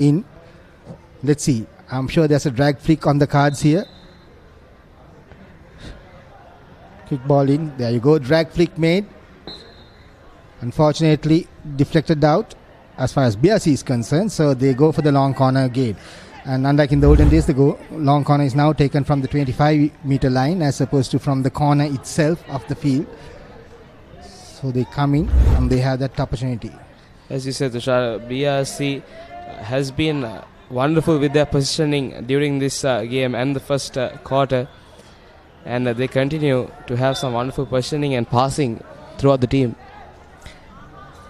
in. Let's see. I'm sure there's a drag flick on the cards here. Quick ball in. There you go. Drag flick made. Unfortunately, deflected out as far as BRC is concerned. So they go for the long corner again. And unlike in the olden days, the long corner is now taken from the 25-meter line as opposed to from the corner itself of the field. So they come in and they have that opportunity. As you said, Tushar, BRC has been wonderful with their positioning during this game and the first quarter. And they continue to have some wonderful positioning and passing throughout the team.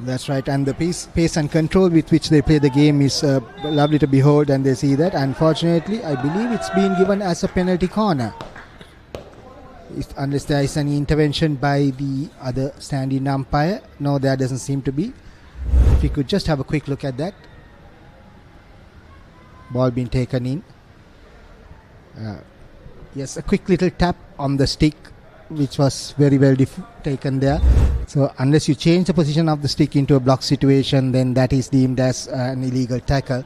That's right, and the pace and control with which they play the game is lovely to behold, and they see that. Unfortunately, I believe it's been given as a penalty corner. Unless there is any intervention by the other stand-in umpire. No, there doesn't seem to be. If you could just have a quick look at that. Ball being taken in. Yes, a quick little tap on the stick, which was very well taken there. So unless you change the position of the stick into a block situation, then that is deemed as an illegal tackle.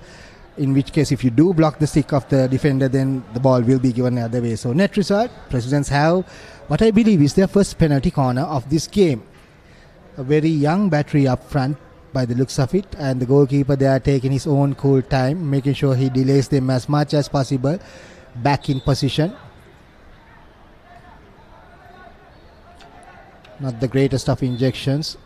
In which case, if you do block the stick of the defender, then the ball will be given the other way. So net result, Presidents have what I believe is their first penalty corner of this game. A very young battery up front by the looks of it, and the goalkeeper there taking his own cool time, making sure he delays them as much as possible back in position. Not the greatest of injections,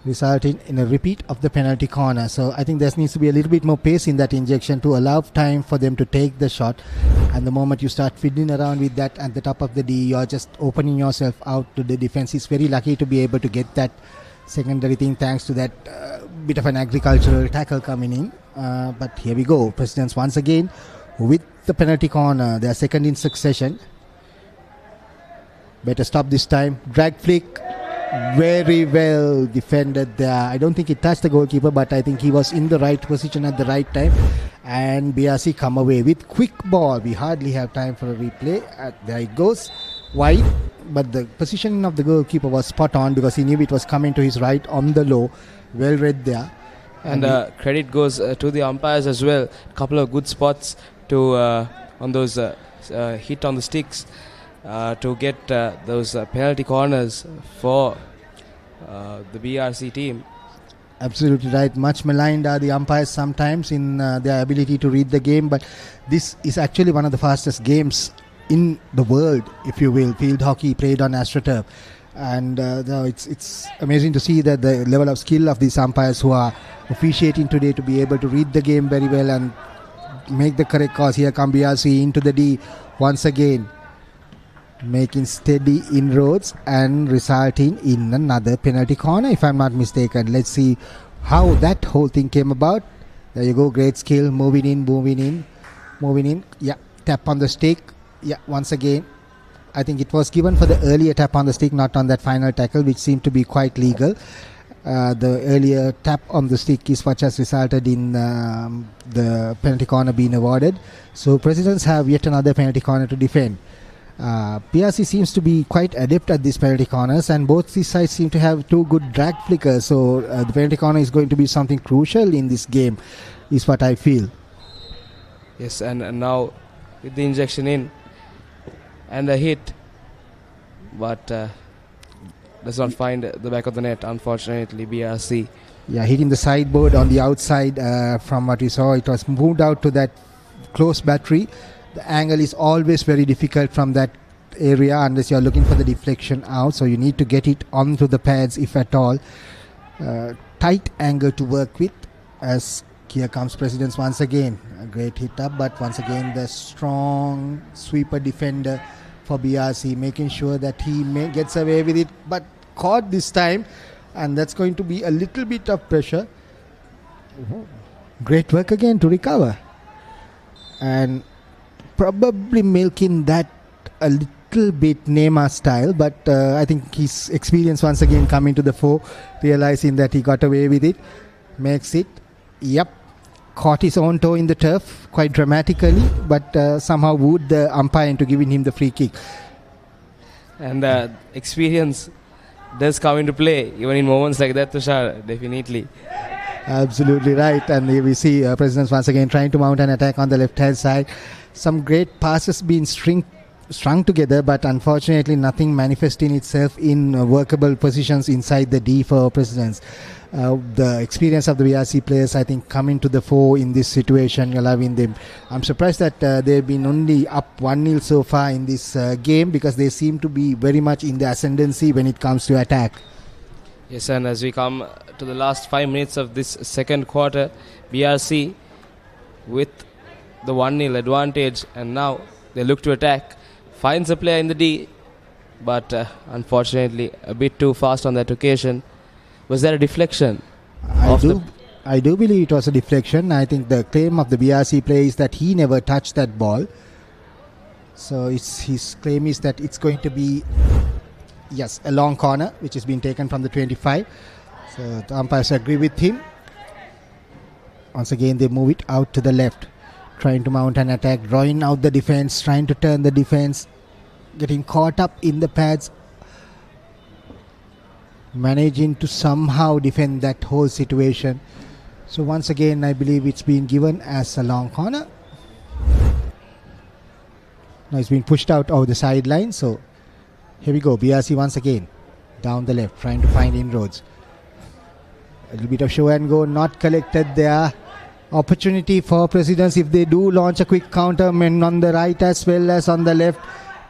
resulting in a repeat of the penalty corner. So I think there needs to be a little bit more pace in that injection to allow time for them to take the shot. And the moment you start fiddling around with that at the top of the D, you're just opening yourself out to the defense. He's very lucky to be able to get that secondary thing thanks to that bit of an agricultural tackle coming in. But here we go. Presidents once again with the penalty corner. They are second in succession. Better stop this time. Drag flick. Very well defended there. I don't think it touched the goalkeeper, but I think he was in the right position at the right time. And BRC come away with quick ball. We hardly have time for a replay. There it goes. Wide. But the positioning of the goalkeeper was spot on because he knew it was coming to his right on the low. Well read there. And credit goes to the umpires as well. A couple of good spots to on those hit on the sticks. To get those penalty corners for the BRC team. Absolutely right. Much maligned are the umpires sometimes in their ability to read the game, but this is actually one of the fastest games in the world, if you will. Field hockey played on AstroTurf, and it's amazing to see that the level of skill of these umpires who are officiating today to be able to read the game very well and make the correct calls. Here come BRC into the D once again, making steady inroads and resulting in another penalty corner, if I'm not mistaken. Let's see how that whole thing came about. There you go, great skill, moving in. Yeah, tap on the stick. Yeah, once again, I think it was given for the earlier tap on the stick, not on that final tackle, which seemed to be quite legal. The earlier tap on the stick is what has resulted in the penalty corner being awarded. So Presidents have yet another penalty corner to defend. PRC seems to be quite adept at these penalty corners, and both these sides seem to have two good drag flickers. So the penalty corner is going to be something crucial in this game, is what I feel. Yes, and now with the injection in and a hit, but does not find the back of the net, unfortunately, BRC. Yeah, hitting the sideboard on the outside. From what we saw, it was moved out to that close battery. The angle is always very difficult from that area unless you're looking for the deflection out. So you need to get it onto the pads if at all. Tight angle to work with, as here comes Presidents once again. A great hit up, but once again the strong sweeper defender for BRC, making sure that he gets away with it, but caught this time, and that's going to be a little bit of pressure. Great work again to recover. And probably milking that a little bit Neymar style, but I think his experience once again coming to the fore, realizing that he got away with it, makes it, caught his own toe in the turf quite dramatically, but somehow wooed the umpire into giving him the free kick. And experience does come into play even in moments like that, Tushar, definitely. Absolutely right. And here we see Presidents once again trying to mount an attack on the left-hand side. Some great passes being strung together, but unfortunately nothing manifesting itself in workable positions inside the D for Presidents. The experience of the BRC players, I think, come into the fore in this situation, allowing them. I'm surprised that they've been only up 1-0 so far in this game, because they seem to be very much in the ascendancy when it comes to attack. Yes, and as we come to the last 5 minutes of this second quarter, BRC with the 1-0 advantage, and now they look to attack. Finds a player in the D, but unfortunately a bit too fast on that occasion. Was there a deflection? I do believe it was a deflection. I think the claim of the BRC player is that he never touched that ball. So his claim is that it's going to be, yes, a long corner, which has been taken from the 25. So the umpires agree with him. Once again, they move it out to the left, trying to mount an attack, drawing out the defense, trying to turn the defense, getting caught up in the pads, managing to somehow defend that whole situation. So once again, I believe it's been given as a long corner. Now it's been pushed out over the sideline. So here we go. BRC once again down the left, trying to find inroads. A little bit of show and go, not collected there. Opportunity for Presidents if they do launch a quick counter, men on the right as well as on the left.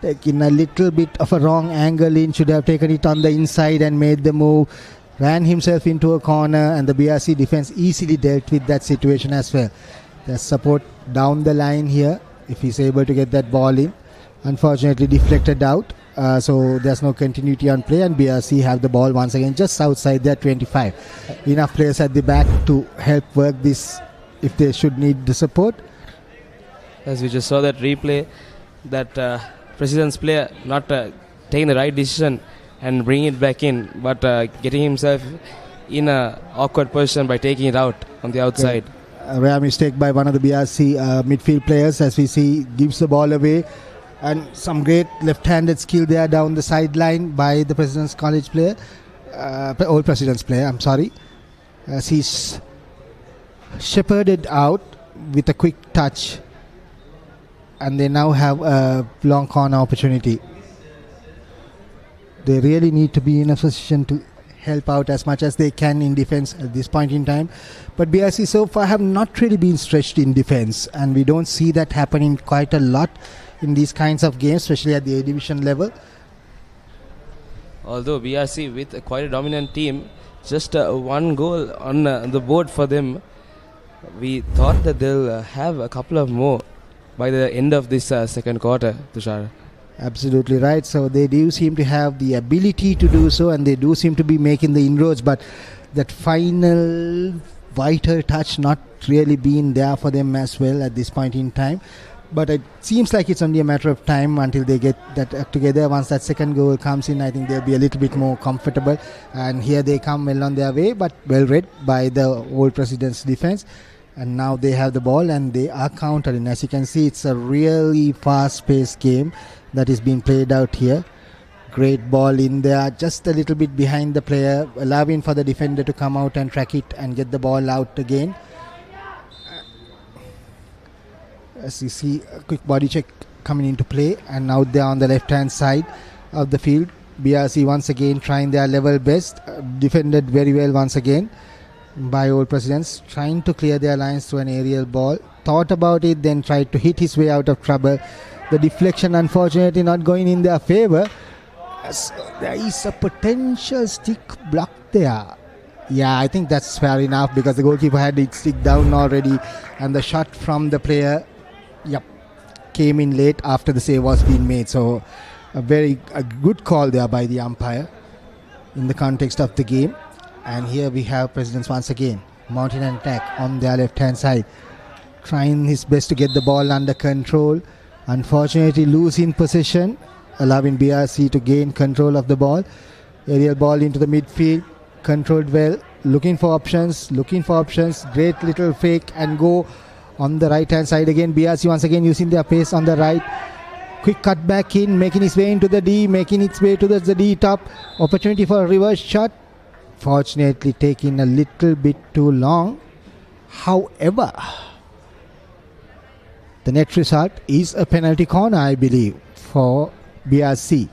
Taking a little bit of a wrong angle in, should have taken it on the inside and made the move. Ran himself into a corner, and the BRC defense easily dealt with that situation as well. There's support down the line here if he's able to get that ball in. Unfortunately deflected out, so there's no continuity on play, and BRC have the ball once again just outside their 25. Enough players at the back to help work this if they should need the support. As we just saw that replay, that President's player not taking the right decision and bringing it back in, but getting himself in an awkward position by taking it out on the outside. A rare mistake by one of the BRC midfield players, as we see, gives the ball away, and some great left-handed skill there down the sideline by the President's College player, old President's player, I'm sorry, as he's shepherded out with a quick touch, and they now have a long corner opportunity. They really need to be in a position to help out as much as they can in defense at this point in time. But BRC so far have not really been stretched in defense, and we don't see that happening quite a lot in these kinds of games, especially at the A division level. Although BRC with quite a dominant team, just one goal on the board for them, we thought that they'll have a couple of more by the end of this second quarter, Tushar. Absolutely right. So they do seem to have the ability to do so, and they do seem to be making the inroads, but that final vital touch not really being there for them as well at this point in time. But it seems like it's only a matter of time until they get that together. Once that second goal comes in, I think they'll be a little bit more comfortable. And here they come well on their way, but well read by the old President's defense. And now they have the ball and they are countering. As you can see, it's a really fast-paced game that is being played out here. Great ball in there, just a little bit behind the player, allowing for the defender to come out and track it and get the ball out again. As you see, a quick body check coming into play, and out there on the left-hand side of the field, BRC once again trying their level best, defended very well once again by old Presidents, trying to clear their lines through an aerial ball. Thought about it, then tried to hit his way out of trouble. The deflection unfortunately not going in their favor. There is a potential stick block there. Yeah, I think that's fair enough, because the goalkeeper had it stick down already, and the shot from the player came in late after the save was being made. So a good call there by the umpire in the context of the game. And here we have Presidents once again mounting an attack on their left hand side, trying his best to get the ball under control. Unfortunately losing possession, allowing BRC to gain control of the ball. Aerial ball into the midfield, controlled well, looking for options. Great little fake and go on the right hand side again. BRC once again using their pace on the right, Quick cut back in, making his way into the D, making its way to the D top. Opportunity for a reverse shot. Fortunately taking a little bit too long. However, the net result is a penalty corner, I believe, for BRC.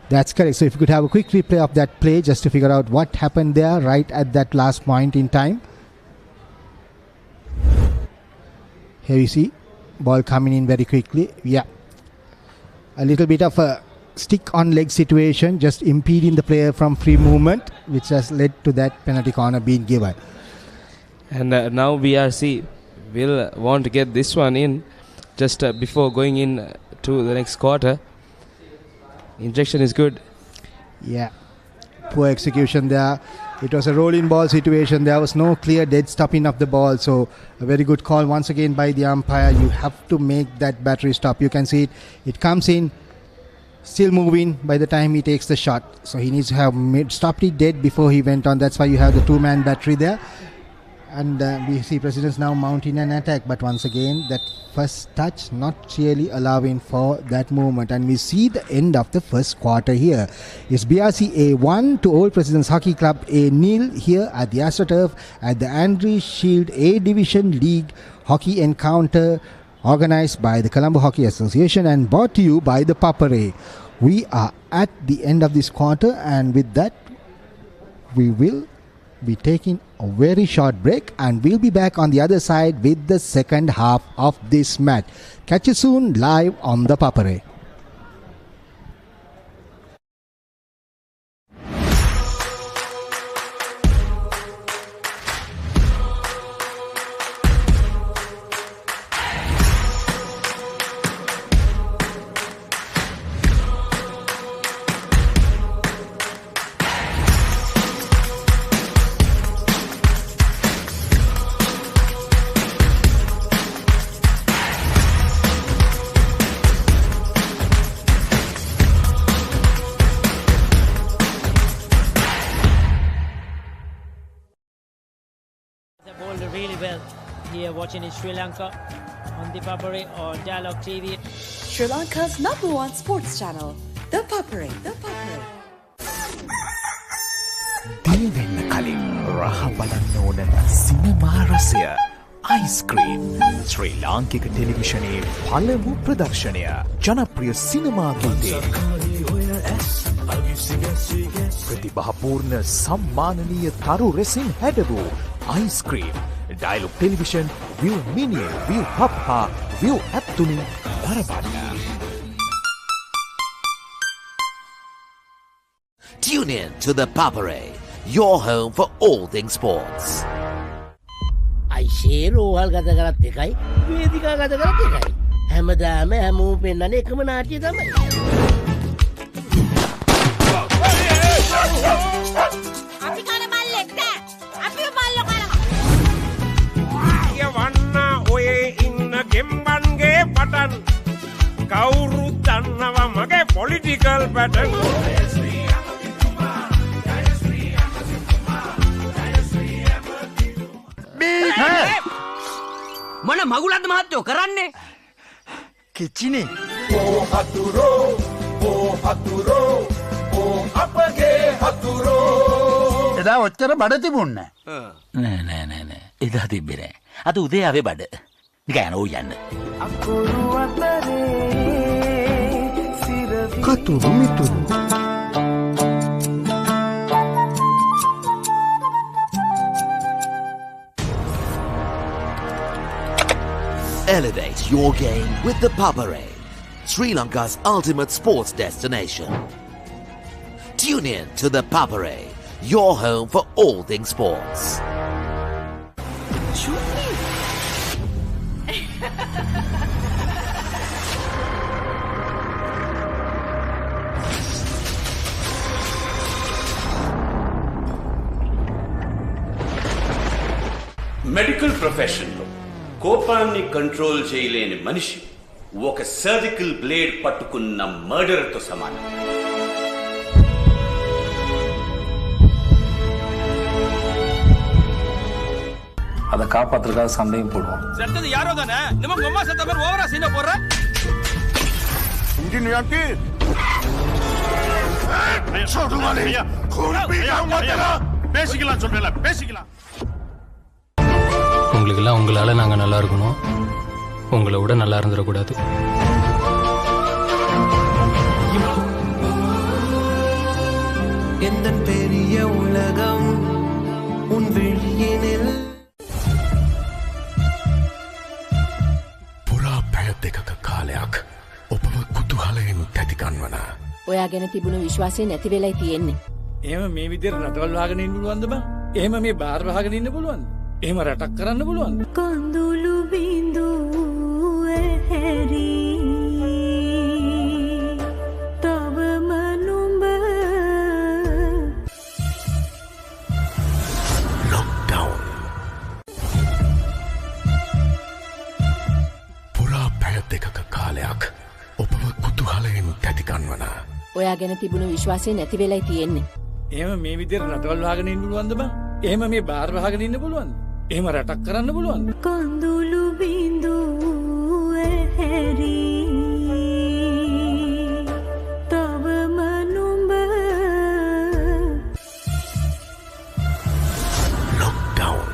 That's correct. So if you could have a quick replay of that play just to figure out what happened there right at that last point in time. Here you see ball coming in very quickly. Yeah, a little bit of a stick on leg situation, just impeding the player from free movement, which has led to that penalty corner being given. And now BRC will want to get this one in just before going in to the next quarter. Injection is good. Yeah, poor execution there. It was a rolling ball situation. There was no clear dead stopping of the ball. So a very good call once again by the umpire. You have to make that battery stop. You can see it. It comes in, still moving by the time he takes the shot. So he needs to have stopped it dead before he went on. That's why you have the two-man battery there. And we see Presidents now mounting an attack. But once again, that first touch not really allowing for that movement. And we see the end of the first quarter here. It's BRC A1 to Old Presidents Hockey Club A0 here at the Astro Turf at the Andriez Shield A Division League Hockey Encounter, organized by the Colombo Hockey Association and brought to you by the Papare. We are at the end of this quarter, and with that, we will be taking a very short break, and we'll be back on the other side with the second half of this match. Catch you soon live on the Papare. Really well here watching in Sri Lanka on ThePapare or Dialog TV. Sri Lanka's #1 sports channel, ThePapare. ThePapare. දියවෙන්න කලින් රහ බලන්න ඕන සිනමා රසය ice cream ශ්‍රී ලාංකික ටෙලිවිෂනයේ පළමු ප්‍රදර්ශනය ජනප්‍රිය සිනමා ගීතේ ප්‍රතිභාපූර්ණ සම්මානනීය තරු රෙසින් හැඩවූ ice cream Dialog Television, ViU Mini, ViU Hub හා ViU App තුලින් දරබන්න. Tune in to the Papare, your home for all things sports. අයිෂේ රෝහල් ගත කරත් එකයි වේදිකා ගත කරත් එකයි හැමදාම හැමෝම පෙන්නන්නේ එකම නාට්‍ය තමයි. අපි කන බල්ලෙක් නෑ. අපි බල්ලෝ කනවා. යවන්න ඔය ඉන්න ගෙම්බන්ගේ පටන් කවුරුත් දන්නවා මගේ පොලිටිකල් පැටර්න්. මොන මගුලක්ද මහත්තයෝ කරන්නේ? කිචිනේ. ඕ හතුරෝ අපගේ හතුරෝ. එදා ඔච්චර බඩ තිබුණේ නෑ. එදා තිබ්බේ නෑ. අද උදේ ආවේ බඩ. නිකන් යන ඕ යන්න. කතුරු මිතුරු. Elevate your game with the Papare, Sri Lanka's ultimate sports destination. Tune in to the Papare, your home for all things sports. Medical ప్రొఫెషన్లో కోపాన్ని కంట్రోల్ చేయలేని మనిషి ఒక సర్జికల్ బ్లేడ్ పట్టుకున్న మర్డర్తో సమానం. அதை காப்பாத்துறதுக்காக சண்டையும் போடுவோம். செத்தது யாரோ தானே? நம்ம அம்மா செத்த மாதிரி ஓவரா சீனை போடுற. कंटिन्यू याकी छोड़ू वाले खून पी जाऊंगा तेरा பேசிக்கலாம் சொல்றேன்ல பேசிக்கலாம் உங்களுக்கெல்லாம் உங்களால நாங்க நல்லா இருக்கணும் உங்களை விட நல்லா இருந்துடக்கூடாது எந்த பெரிய உலகம் உன் வெளியினில் පුරා පැය දෙකක කාලයක් ඔබව කුතුහලයෙන් තැතිකන්වන ඔයා ගැන තිබුණු විශ්වාසය නැති වෙලයි තියෙන්නේ. එහෙම මේ විදිහට රටවල් වහගෙන ඉන්න පුළුවන්ද බං? එහෙම මේ බාර් වහගෙන ඉන්න පුළුවන්ද? එහෙම රටක් කරන්න පුළුවන්ද? කඳුළු බිඳුව හැරි තවම නුඹ ලොක්ඩවුන් පුරා පැය දෙකක කාලයක් ඔබව කුතුහලයෙන් තැතිකන්වන ඔයා ගැන තිබුණු විශ්වාසය නැති වෙලයි තියෙන්නේ. එහෙම මේ විදිහට රටවල් වහගෙන ඉන්න පුළුවන්ද බං? එහෙම මේ බාර් වහගෙන ඉන්න පුළුවන්ද? එහෙම රටක් කරන්න පුළුවන්ද? කඳුළු බිඳුව හැරි තවම නුඹ ලොක්ඩවුන්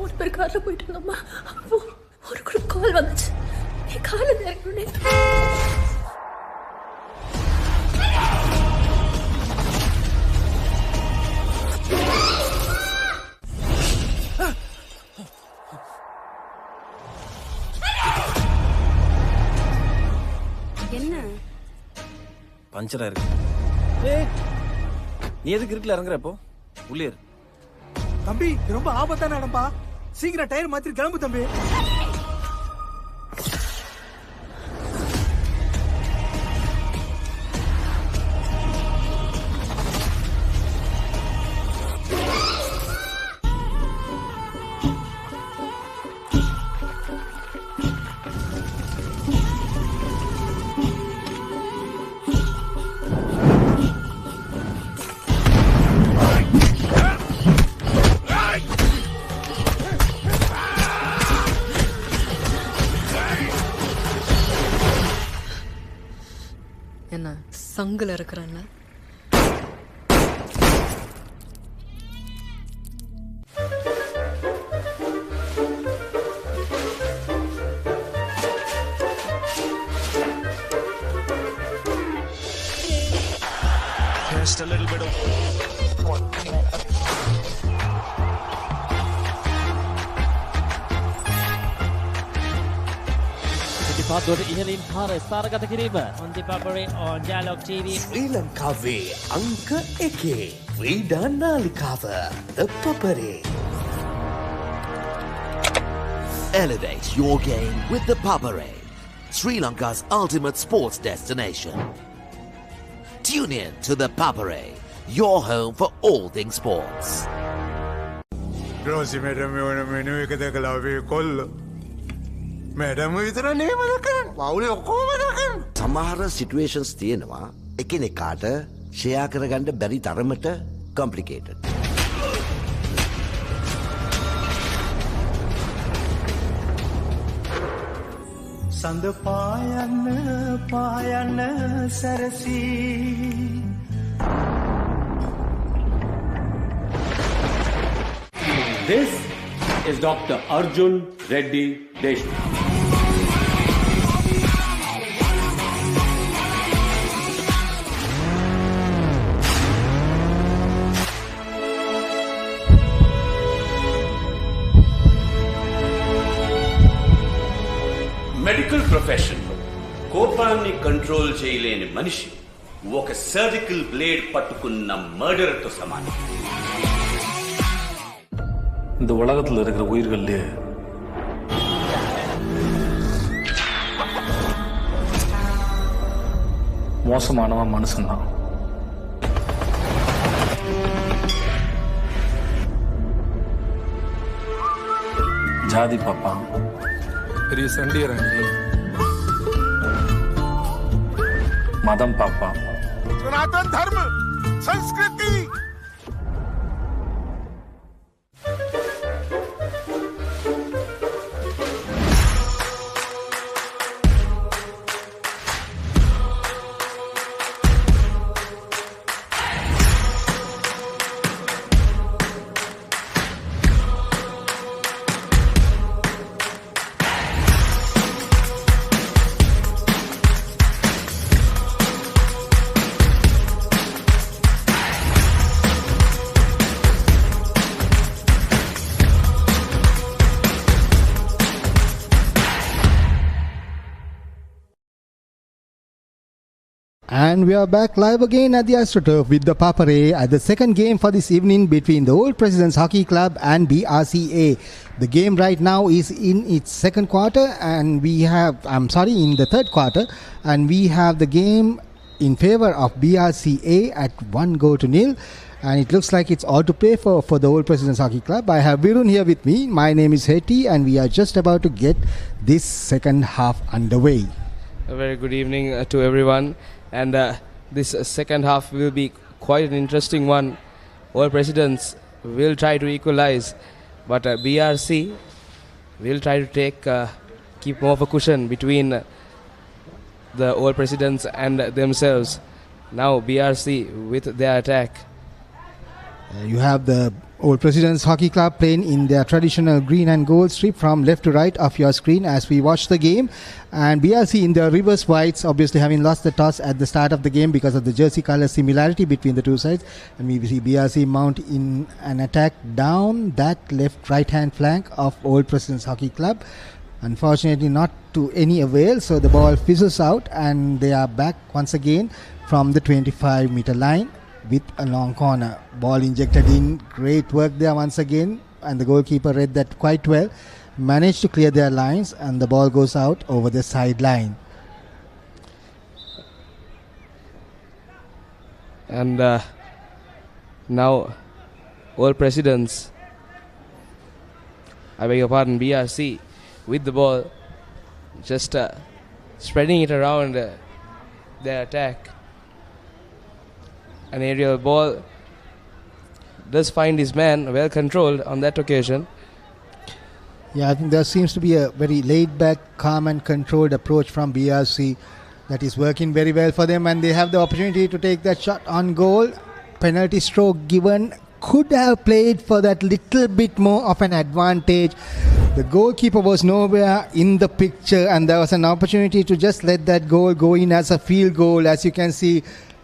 ஒரு பேர் கார்ல போயிட்டு இருந்தோம்மா அப்போ ஒரு குரூப் கால் வந்துச்சு நீ கால நேரணுனே என்ன பஞ்சரா இருக்கு. ஏய் நீ எதுக்கு இருக்கல இறங்குற இப்போ உள்ளே இரு. தம்பி இது ரொம்ப ஆபத்தான இடம்பா சீக்கிரம் டயர் மாத்தி கிளம்பு தம்பி. என்ன சங்குல இருக்கிறான்ல just a little bit of පාත්වලට ඉහළින් පාර ස්ථානගත කිරීම on the Papare on Dialog TV ශ්‍රී ලංකාවේ අංක 1 ක්‍රීඩා නාලිකාව ThePapare. Elevate your game with ThePapare, Sri Lanka's ultimate sports destination. Tune in to ThePapare, your home for all things sports. Rosie madam මේ ඕන menu එක දැකලා අපි කොල්ල මැඩම් විතර නෙමෙයි දකන් පවුලේ ඔක්කොම දකන් සමහර සිටුේෂන්ස් තියෙනවා එකිනෙකාට ෂෙයා කරගන්න බැරි තරමට කොම්ප්ලිකේටඩ්. සඳ පායන්න සරසී This is Dr. Arjun Reddy Deshmukh. Medical ప్రొఫెషన్లో కోపాన్ని కంట్రోల్ చేయలేని మనిషి ఒక సర్జికల్ బ్లేడ్ పట్టుకున్న మర్డర్తో సమానం. இந்த உலகத்தில் இருக்கிற உயிர்கள்லயே மோசமானவன் மனுஷன்தான். ஜாதி பார்ப்பான், பெரிய சண்டியரண்டி, மதம் பார்ப்பான், सनातन धर्म संस्कृति And we are back live again at the Astro with the Papare at the second game for this evening between the Old Presidents Hockey Club and BRCA. The game right now is in its second quarter, and in the third quarter, and we have the game in favor of BRCA at 1-0. And it looks like it's all to play for the Old Presidents Hockey Club. I have Virun here with me. My name is Hetty, and we are just about to get this second half underway. A very good evening to everyone. And this second half will be quite an interesting one. All Presidents will try to equalize, but BRC will try to keep more of a cushion between the All Presidents and themselves. Now BRC with their attack. You have the Old Presidents Hockey Club playing in their traditional green and gold strip from left to right of your screen as we watch the game. And BRC in the reverse whites, obviously having lost the toss at the start of the game because of the jersey color similarity between the two sides. And we see BRC mount in an attack down that left right-hand flank of Old Presidents Hockey Club. Unfortunately not to any avail, so the ball fizzles out and they are back once again from the 25-meter line with a long corner. Ball injected in. Great work there once again, and the goalkeeper read that quite well. Managed to clear their lines, and the ball goes out over the sideline. And now All Presidents, I beg your pardon, BRC with the ball, just spreading it around their attack. An aerial ball does find his man, well controlled on that occasion. Yeah, I think there seems to be a very laid-back, calm and controlled approach from BRC that is working very well for them, and they have the opportunity to take that shot on goal. Penalty stroke given. Could have played for that little bit more of an advantage. The goalkeeper was nowhere in the picture, and there was an opportunity to just let that goal go in as a field goal. As you can see,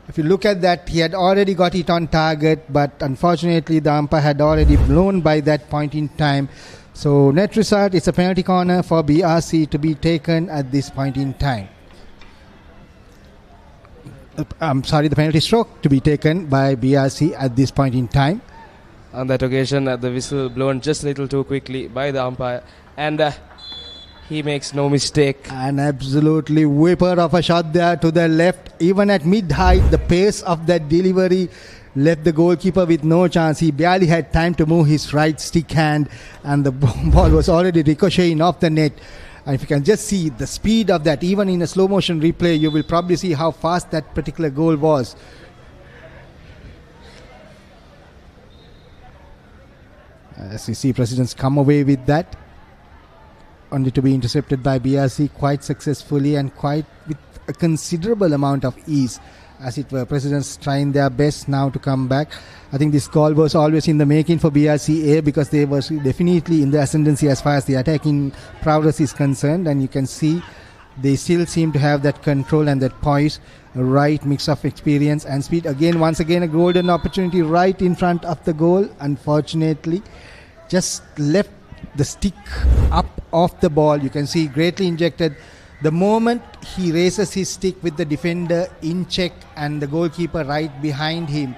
if you look at that, he had already got it on target, but unfortunately the umpire had already blown by that point in time. So net result, it's a penalty corner for BRC to be taken at this point in time. The penalty stroke to be taken by BRC at this point in time. On that occasion, the whistle blown just a little too quickly by the umpire, and he makes no mistake. An absolutely whipper of a shot there to the left. Even at mid-height, the pace of that delivery left the goalkeeper with no chance. He barely had time to move his right stick hand, and the ball was already ricocheting off the net. And if you can just see the speed of that, even in a slow motion replay, you will probably see how fast that particular goal was. As you see, Presidents come away with that, only to be intercepted by BRC quite successfully and quite with a considerable amount of ease. As it were, Presidents trying their best now to come back. I think this call was always in the making for BRCA because they were definitely in the ascendancy as far as the attacking prowess is concerned, and you can see they still seem to have that control and that poise, a right mix of experience and speed. Once again, a golden opportunity right in front of the goal. Unfortunately, just left the stick up off the ball. You can see greatly injected. The moment he raises his stick with the defender in check and the goalkeeper right behind him,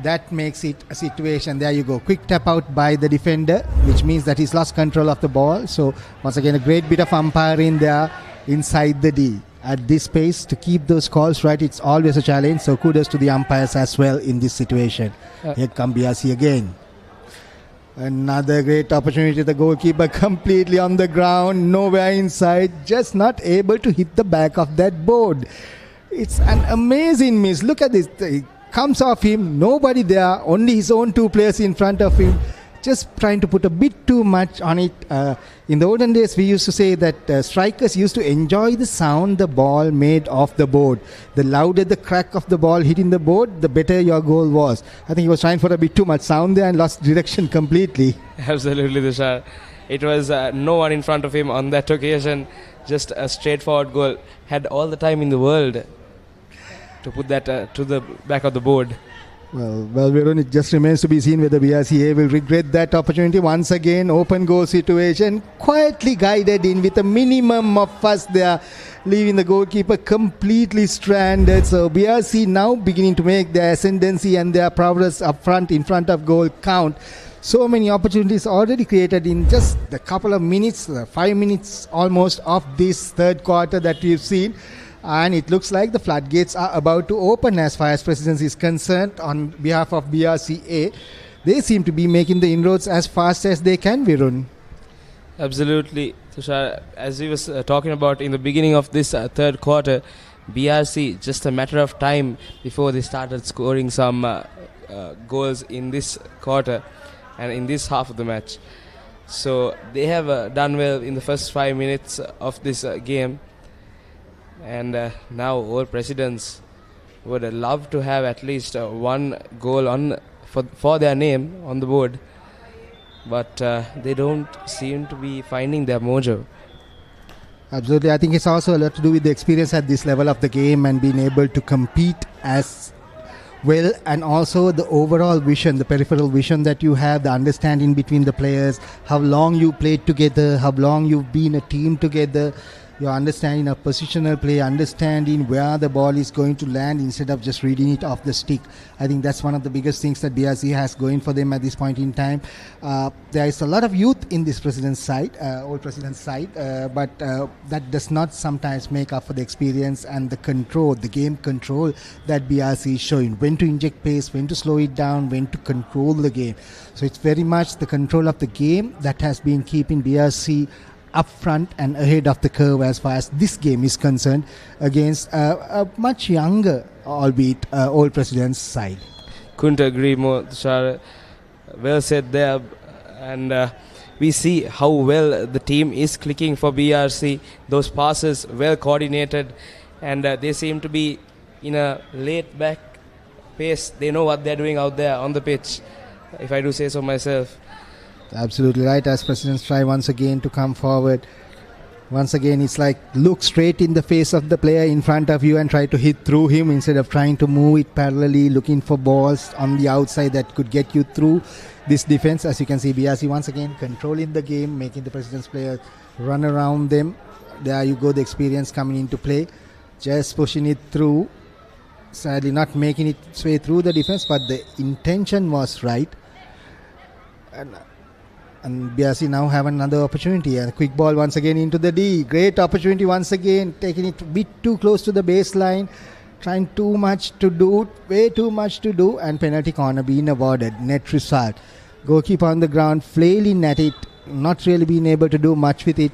that makes it a situation. There you go. Quick tap out by the defender, which means that he's lost control of the ball. So once again, a great bit of umpiring there inside the D. At this pace, to keep those calls right, it's always a challenge. So kudos to the umpires as well in this situation. Here come BRC again. Another great opportunity. The goalkeeper completely on the ground, nowhere inside, just not able to hit the back of that board. It's an amazing miss. Look at this. It comes off him, nobody there, only his own two players in front of him. Just trying to put a bit too much on it. In the olden days, we used to say that strikers used to enjoy the sound the ball made off the board. The louder the crack of the ball hitting the board, the better your goal was. I think he was trying for a bit too much sound there and lost direction completely. Absolutely, Tushar. It was no one in front of him on that occasion. Just a straightforward goal. Had all the time in the world to put that to the back of the board. Well, Virun, it just remains to be seen whether BRCA will regret that opportunity. Once again, open goal situation, quietly guided in with a minimum of fuss there. leaving the goalkeeper completely stranded. So BRC now beginning to make their ascendancy and their progress up front in front of goal count. So many opportunities already created in just a couple of minutes, 5 minutes almost of this third quarter that we've seen. And it looks like the floodgates are about to open as far as Presidency is concerned on behalf of BRCA. They seem to be making the inroads as fast as they can, Virun. Absolutely, Tushar. As we was talking about in the beginning of this third quarter, BRC, just a matter of time before they started scoring some goals in this quarter and in this half of the match. So they have done well in the first 5 minutes of this game. And now all Presidents would love to have at least one goal on for their name on the board. But they don't seem to be finding their mojo. Absolutely. I think it's also a lot to do with the experience at this level of the game and being able to compete as well, and also the overall vision, the peripheral vision that you have, the understanding between the players, how long you played together, how long you've been a team together, your understanding of positional play, understanding where the ball is going to land instead of just reading it off the stick. I think that's one of the biggest things that BRC has going for them at this point in time. There is a lot of youth in this President's side, old President's side, but that does not sometimes make up for the experience and the control, the game control that BRC is showing. When to inject pace, when to slow it down, when to control the game. So it's very much the control of the game that has been keeping BRC up front and ahead of the curve as far as this game is concerned against a much younger, albeit old President's side. Couldn't agree more, Tushar. Well said there. And we see how well the team is clicking for BRC. Those passes well coordinated, and they seem to be in a laid back pace. They know what they're doing out there on the pitch, if I do say so myself. Absolutely right, as Presidents try once again to come forward. Once again, it's like look straight in the face of the player in front of you and try to hit through him instead of trying to move it parallelly, looking for balls on the outside that could get you through this defense. As you can see, BRC once again controlling the game, making the Presidents players run around them. There you go, the experience coming into play. Just pushing it through. Sadly not making its way through the defense, but the intention was right. And BRC now have another opportunity. A quick ball once again into the D. Great opportunity once again. Taking it a bit too close to the baseline. Trying too much to do. Way too much to do. And penalty corner being awarded. Net result. Goalkeeper on the ground flailing at it. Not really being able to do much with it.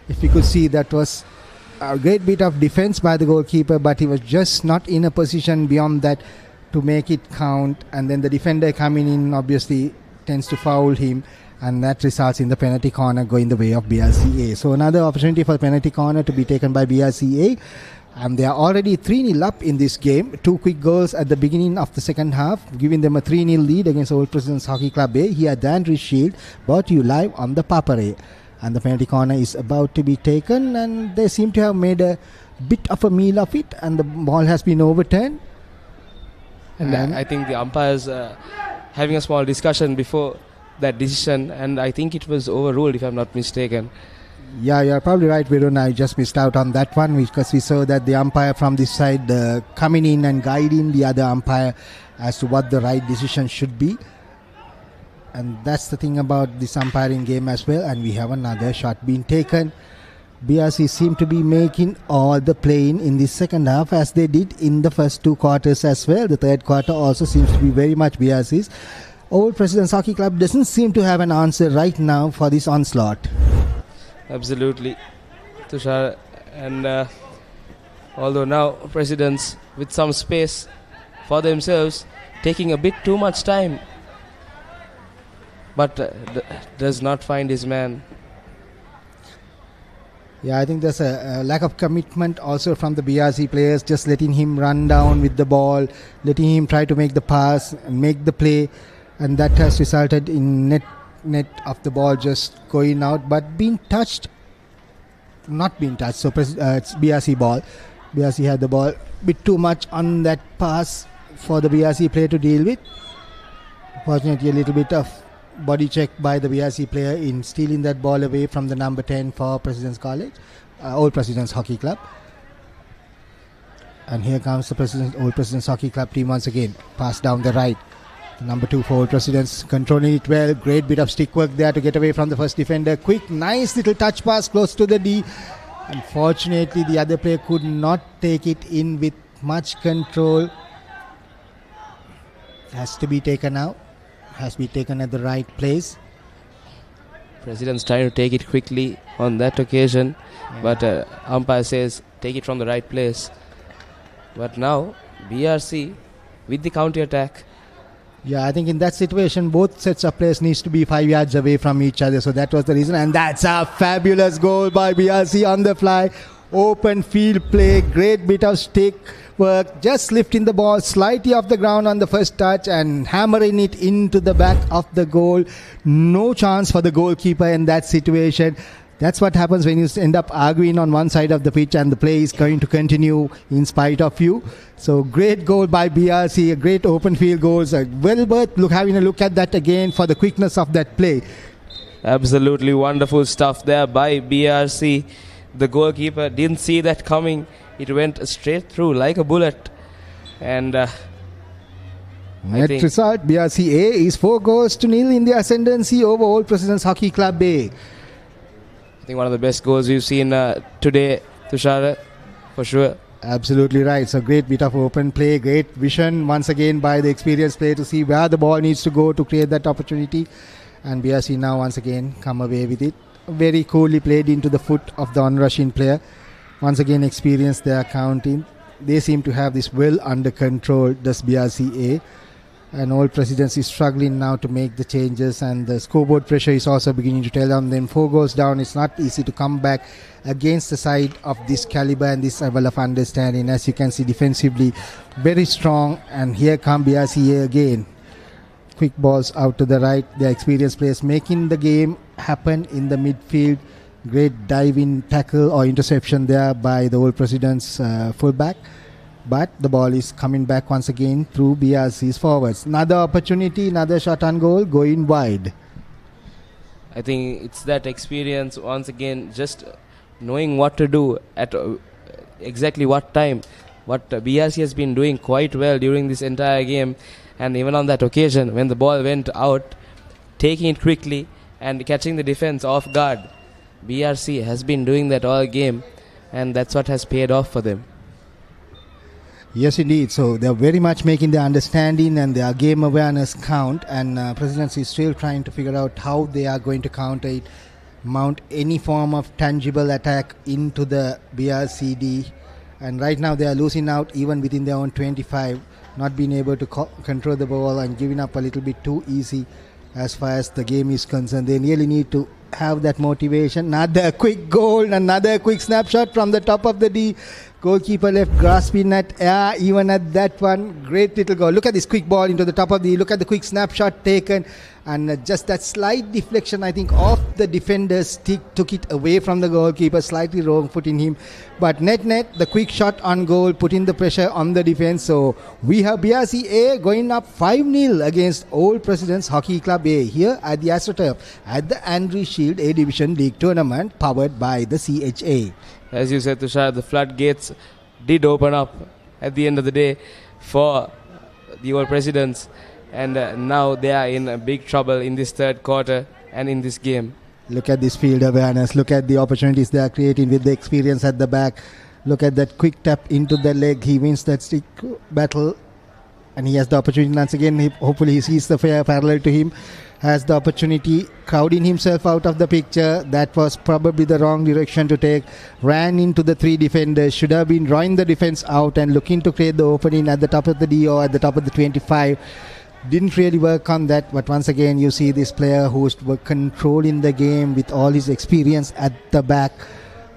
If you could see, that was a great bit of defense by the goalkeeper. But he was just not in a position beyond that to make it count. And then the defender coming in obviously tends to foul him. And that results in the penalty corner going the way of BRCA. So another opportunity for penalty corner to be taken by BRCA. And they are already 3-0 up in this game. 2 quick goals at the beginning of the second half, giving them a 3-0 lead against Old Presidents Hockey Club A. Here at the Andriez Shield, brought to you live on the Papare. And the penalty corner is about to be taken, and they seem to have made a bit of a meal of it, and the ball has been overturned. And I think the umpires having a small discussion before that decision, and I think it was overruled, if I'm not mistaken. Yeah, you're probably right, Virun. I just missed out on that one because we saw that the umpire from this side coming in and guiding the other umpire as to what the right decision should be. And that's the thing about this umpiring game as well. And we have another shot being taken. BRC seem to be making all the playing in the second half as they did in the first 2 quarters as well. The third quarter also seems to be very much BRC's. Old Presidents Hockey Club doesn't seem to have an answer right now for this onslaught. Absolutely, Tushar. And although now Presidents with some space for themselves, taking a bit too much time, but does not find his man. Yeah, I think there's a lack of commitment also from the BRC players, just letting him run down with the ball, letting him try to make the pass and make the play. And that has resulted in net of the ball just going out, but being touched, not being touched. So it's BRC ball. BRC had the ball a bit too much on that pass for the BRC player to deal with. Fortunately, a little bit of body check by the BRC player in stealing that ball away from the number 10 for Presidents College, Old Presidents Hockey Club. And here comes the Old Presidents Hockey Club team once again. Pass down the right. Number 2 for Old Presidents, controlling it well. Great bit of stick work there to get away from the first defender. Quick, nice little touch pass close to the D. Unfortunately, the other player could not take it in with much control. Has to be taken out. Has to be taken at the right place. President's trying to take it quickly on that occasion, but umpire says take it from the right place. But now BRC with the counter attack. Yeah, I think in that situation, both sets of players needs to be 5 yards away from each other. So that was the reason. And that's a fabulous goal by BRC on the fly. Open field play. Great bit of stick work. Just lifting the ball slightly off the ground on the first touch and hammering it into the back of the goal. No chance for the goalkeeper in that situation. That's what happens when you end up arguing on one side of the pitch and the play is going to continue in spite of you. So great goal by BRC, a great open field goal. Well worth having a look at that again for the quickness of that play. Absolutely wonderful stuff there by BRC. The goalkeeper didn't see that coming. It went straight through like a bullet. And net result, BRC A is 4-0 in the ascendancy over Old Presidents Hockey Club A. I think one of the best goals we've seen today, Tushar, for sure. Absolutely right. So great bit of open play, great vision once again by the experienced player to see where the ball needs to go to create that opportunity. And BRC now once again come away with it. Very coolly played into the foot of the on-rushing player. Once again experienced their counting. They seem to have this well under control, does BRC A. And Old Presidents is struggling now to make the changes, and the scoreboard pressure is also beginning to tell on them. 4 goals down, it's not easy to come back against the side of this caliber and this level of understanding. As you can see, defensively very strong, and here come BRCA again. Quick balls out to the right, the experienced players making the game happen in the midfield. Great diving tackle or interception there by the Old Presidents fullback. But the ball is coming back once again through BRC's forwards. Another opportunity, another shot on goal, going wide. I think it's that experience once again, just knowing what to do at exactly what time. What BRC has been doing quite well during this entire game. And even on that occasion, when the ball went out, taking it quickly and catching the defense off guard. BRC has been doing that all game, and that's what has paid off for them. Yes, indeed. So they're very much making their understanding and their game awareness count, and Presidency is still trying to figure out how they are going to counter it, mount any form of tangible attack into the BRCD. And right now they are losing out even within their own 25, not being able to control the ball and giving up a little bit too easy as far as the game is concerned. They really need to have that motivation. Another quick goal, another quick snapshot from the top of the D. Goalkeeper left grasping at air even at that one. Great little goal. Look at this quick ball into the top of the D. Look at the quick snapshot taken. And just that slight deflection, I think, off the defender's stick took it away from the goalkeeper, slightly wrong footing him. But net, the quick shot on goal, putting the pressure on the defense. So we have BRC A going up 5-0 against Old Presidents Hockey Club A here at the Astro at the Andriez Shield A Division League Tournament powered by the CHA. As you said, Tushar, the floodgates did open up at the end of the day for the Old Presidents. And now they are in big trouble in this third quarter and in this game. Look at this field awareness. Look at the opportunities they are creating with the experience at the back. Look at that quick tap into the leg. He wins that stick battle. And he has the opportunity once again. Hopefully he sees the fair parallel to him. Has the opportunity, crowding himself out of the picture. That was probably the wrong direction to take. Ran into the 3 defenders. Should have been drawing the defense out and looking to create the opening at the top of the D or at the top of the 25. Didn't really work on that, but once again you see this player who's controlling the game with all his experience at the back.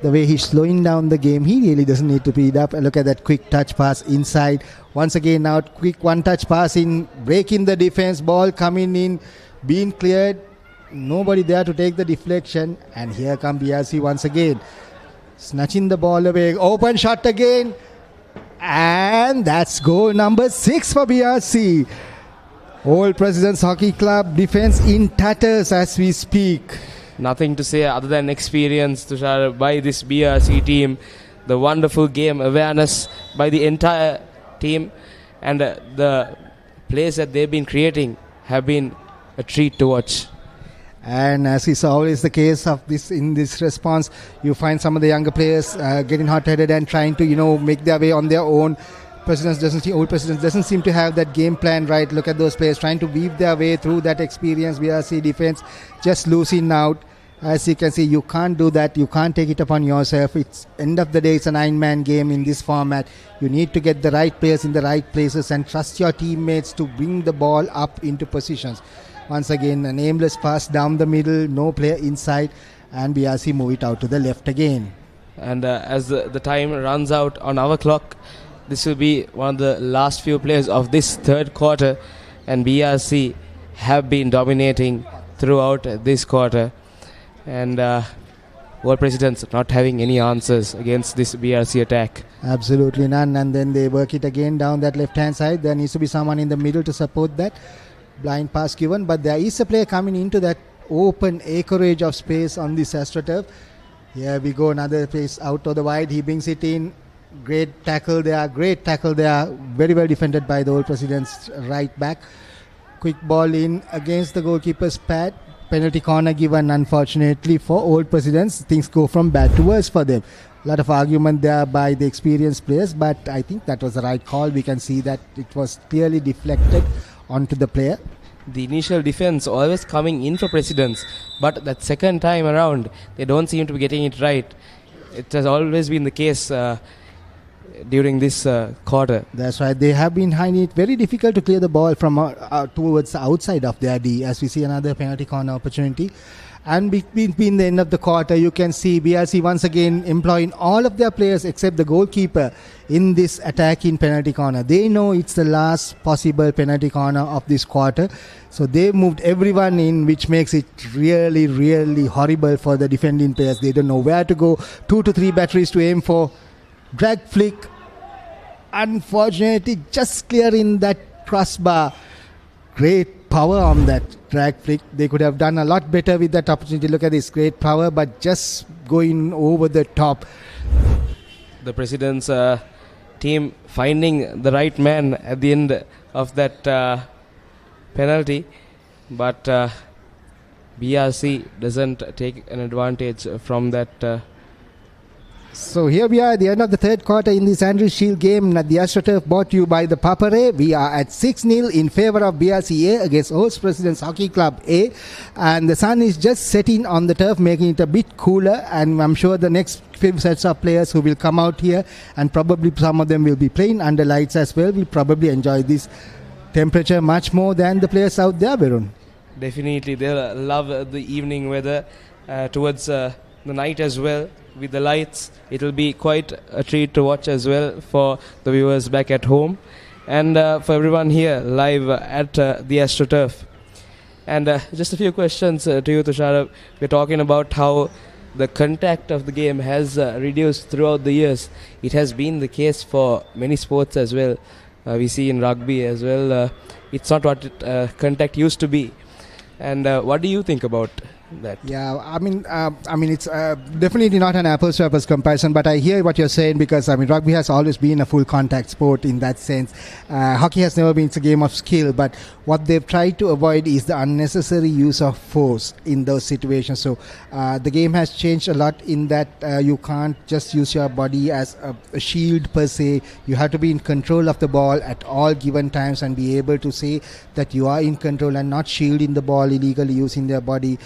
The way he's slowing down the game, he really doesn't need to speed up. Look at that quick touch pass inside. Once again now quick one touch pass in, breaking the defense, ball coming in, being cleared. Nobody there to take the deflection, and here come BRC once again. Snatching the ball away, open shot again, and that's goal number 6 for BRC. Old Presidents Hockey Club defense in tatters as we speak. Nothing to say other than experience, Tushar, by this BRC team. the wonderful game awareness by the entire team, and the plays that they've been creating have been a treat to watch. And as is always the case of this, in this response, you find some of the younger players getting hot-headed and trying to, make their way on their own. Old Presidents doesn't seem to have that game plan right. Look at those players trying to weave their way through that experience. BRC defense just losing out. As you can see, you can't do that. You can't take it upon yourself. It's end of the day, it's a 9-man game in this format. You need to get the right players in the right places and trust your teammates to bring the ball up into positions. Once again, an aimless pass down the middle, no player inside, and BRC move it out to the left again. And as the time runs out on our clock, this will be one of the last few plays of this third quarter, and BRC have been dominating throughout this quarter. And World Presidents not having any answers against this BRC attack. Absolutely none. And then they work it again down that left-hand side. There needs to be someone in the middle to support that. Blind pass given, but there is a player coming into that open acreage of space on this AstroTurf. Here we go, another place out of the wide. He brings it in. Great tackle there. Very well defended by the Old President's right back. Quick ball in against the goalkeeper's pad. Penalty corner given, unfortunately, for Old Presidents. Things go from bad to worse for them. A lot of argument there by the experienced players, but I think that was the right call. We can see that it was clearly deflected onto the player. The initial defense always coming in for Presidents, but that second time around, they don't seem to be getting it right. It has always been the case during this quarter. That's right. They have been finding it very difficult to clear the ball from towards the outside of their D, as we see another penalty corner opportunity. And between the end of the quarter, you can see BRC once again employing all of their players except the goalkeeper in this attack in penalty corner. They know it's the last possible penalty corner of this quarter. So they moved everyone in, which makes it really, really horrible for the defending players. They don't know where to go. 2 to 3 batteries to aim for. Drag flick. Unfortunately, just clearing that crossbar. Great power on that drag flick. They could have done a lot better with that opportunity. Look at this, great power, but just going over the top. The President's team finding the right man at the end of that penalty, but BRC doesn't take an advantage from that. So here we are at the end of the third quarter in this Andriez Shield game at the AstroTurf, brought to you by the Papare. We are at 6-0 in favour of BRC A against Host Presidents Hockey Club A, and the sun is just setting on the turf, making it a bit cooler, and I'm sure the next few sets of players who will come out here, and probably some of them will be playing under lights as well, will probably enjoy this temperature much more than the players out there, Varun. Definitely, they'll love the evening weather towards the night as well. With the lights, it will be quite a treat to watch as well for the viewers back at home, and for everyone here live at the AstroTurf. And just a few questions to you, Tushar. We're talking about how the contact of the game has reduced throughout the years. It has been the case for many sports as well. We see in rugby as well. It's not what contact used to be. And what do you think about that? Yeah, I mean, it's definitely not an apples to apples comparison, but I hear what you're saying, because rugby has always been a full contact sport in that sense. Hockey has never been, it's a game of skill, but what they've tried to avoid is the unnecessary use of force in those situations. So the game has changed a lot in that you can't just use your body as a shield per se. You have to be in control of the ball at all given times and be able to say that you are in control and not shielding the ball illegally, using their body